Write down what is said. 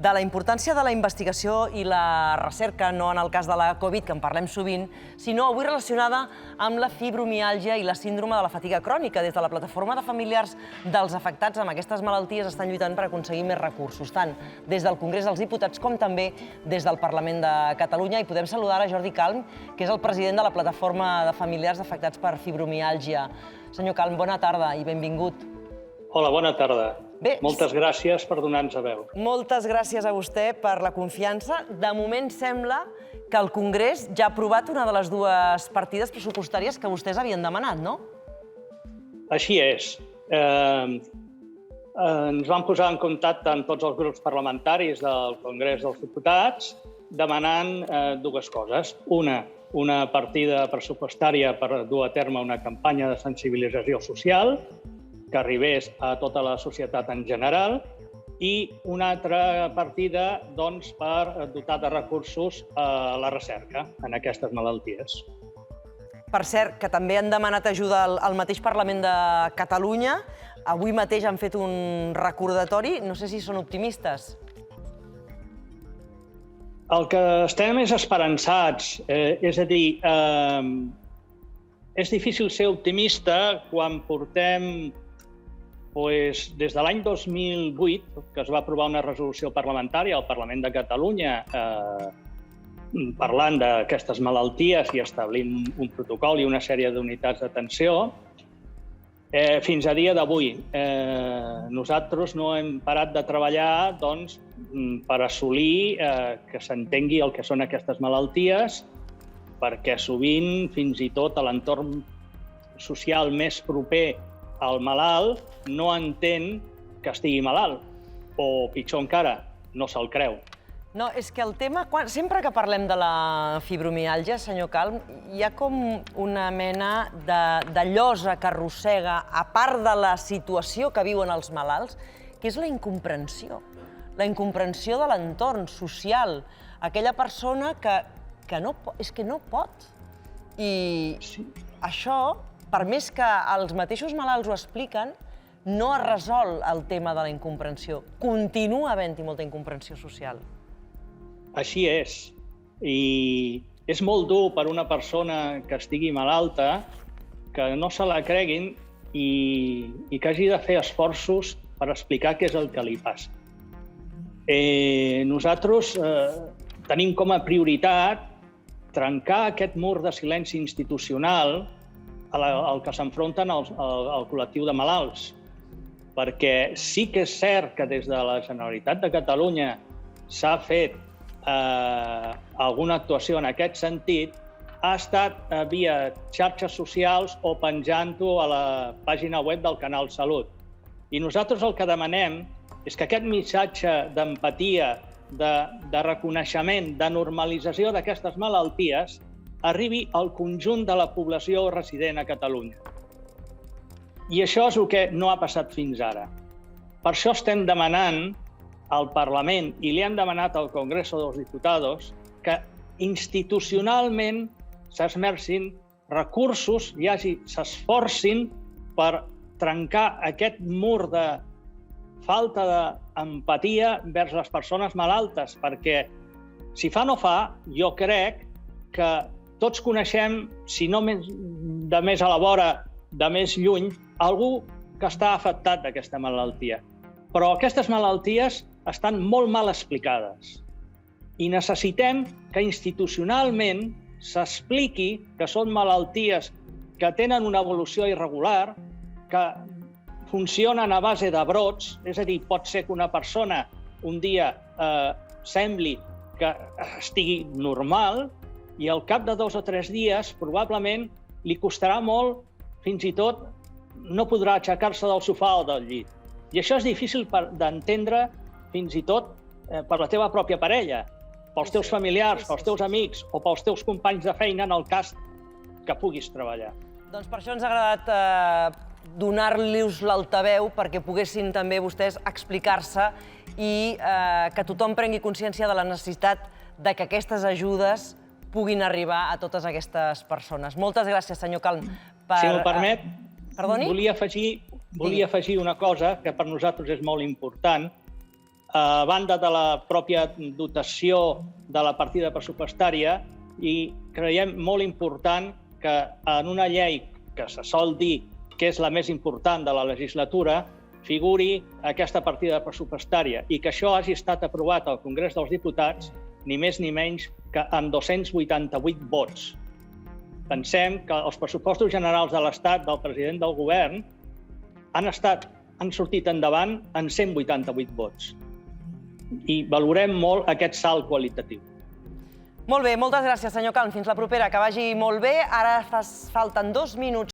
de la importància de la investigació i la recerca, no en el cas de la Covid, que en parlem sovint, sinó avui relacionada amb la fibromiàlgia i la síndrome de la fatiga crònica. Des de la plataforma de familiars dels afectats amb aquestes malalties estan lluitant per aconseguir més recursos, tant des del Congrés dels Diputats com també des del Parlament de Catalunya. I podem saludar a Jordi Calm, que és el president de la plataforma de familiars afectats per fibromiàlgia. Senyor Calm, bona tarda i benvingut. Hola, bona tarda. Bé, moltes gràcies per donar-nos a veu. Moltes gràcies a vostè per la confiança. De moment sembla que el Congrés ja ha aprovat una de les dues partides pressupostàries que vostès havien demanat, no? Així és. Ens vam posar en contacte amb tots els grups parlamentaris del Congrés dels Diputats demanant dues coses. Una partida pressupostària per dur a terme una campanya de sensibilització social que arribés a tota la societat en general i una altra partida per dotar de recursos a la recerca en aquestes malalties. Per cert, que també han demanat ajuda al mateix Parlament de Catalunya. Avui mateix han fet un recordatori. No sé si són optimistes. El que estem és esperançats. És a dir, és difícil ser optimista quan portem des de l'any 2008, que es va aprovar una resolució parlamentària al Parlament de Catalunya parlant d'aquestes malalties i establint un protocol i una sèrie d'unitats d'atenció, fins a dia d'avui. Nosaltres no hem parat de treballar per assolir que s'entengui el que són aquestes malalties, perquè sovint, fins i tot, a l'entorn social més proper al malalt no entén que estigui malalt, o pitjor encara, no se'l creu. No, és que el tema, sempre que parlem de la fibromiàlgia, senyor Calm, hi ha com una mena de llosa que arrossega, a part de la situació que viuen els malalts, que és la incomprensió. La incomprensió de l'entorn social. Aquella persona que no pot. I això, per més que els mateixos malalts ho expliquen, no es resol el tema de la incomprensió. Continua havent-hi molta incomprensió social. Així és. I és molt dur per una persona que estigui malalta, que no se la creguin i que hagi de fer esforços per explicar què és el que li passa. Nosaltres tenim com a prioritat trencar aquest mur de silenci institucional al que s'enfronten el col·lectiu de malalts. Perquè sí que és cert que des de la Generalitat de Catalunya s'ha fet alguna actuació en aquest sentit, ha estat via xarxes socials o penjant-ho a la pàgina web del Canal Salut. I nosaltres el que demanem és que aquest missatge d'empatia, de reconeixement, de normalització d'aquestes malalties arribi al conjunt de la població resident a Catalunya. I això és el que no ha passat fins ara. Per això estem demanant al Parlament, i li han demanat al Congreso dels Diputados, que institucionalment s'esmercin recursos i s'esforcin per trencar aquest mur de falta d'empatia vers les persones malaltes, perquè si fa no fa, jo crec que tots coneixem, si no de més a la vora, de més lluny, algú que està afectat d'aquesta malaltia. Però aquestes malalties estan molt mal explicades i necessitem que institucionalment s'expliqui que són malalties que tenen una evolució irregular, que funcionen a base de brots, és a dir, pot ser que una persona un dia sembli que estigui normal i al cap de 2 o 3 dies probablement li costarà molt, fins i tot no podrà aixecar-se del sofà o del llit. I això és difícil d'entendre fins i tot per la teva pròpia parella, pels teus familiars, pels teus amics o pels teus companys de feina en el cas que puguis treballar. Doncs per això ens ha agradat donar-los l'altaveu perquè poguessin també vostès explicar-se i que tothom prengui consciència de la necessitat de que aquestes ajudes puguin arribar a totes aquestes persones. Moltes gràcies, senyor Calm. Si m'ho permet, Perdoni? volia afegir una cosa que per nosaltres és molt important. a banda de la pròpia dotació de la partida pressupostària, i creiem molt important que en una llei que se sol dir que és la més important de la legislatura figuri aquesta partida pressupostària i que això hagi estat aprovat al Congrés dels Diputats ni més ni menys que amb 288 vots. Pensem que els pressupostos generals de l'Estat del president del govern han sortit endavant en 188 vots. I valorem molt aquest salt qualitatiu. Molt bé, moltes gràcies, senyor Calm. Fins la propera, que vagi molt bé. Ara falten 2 minuts.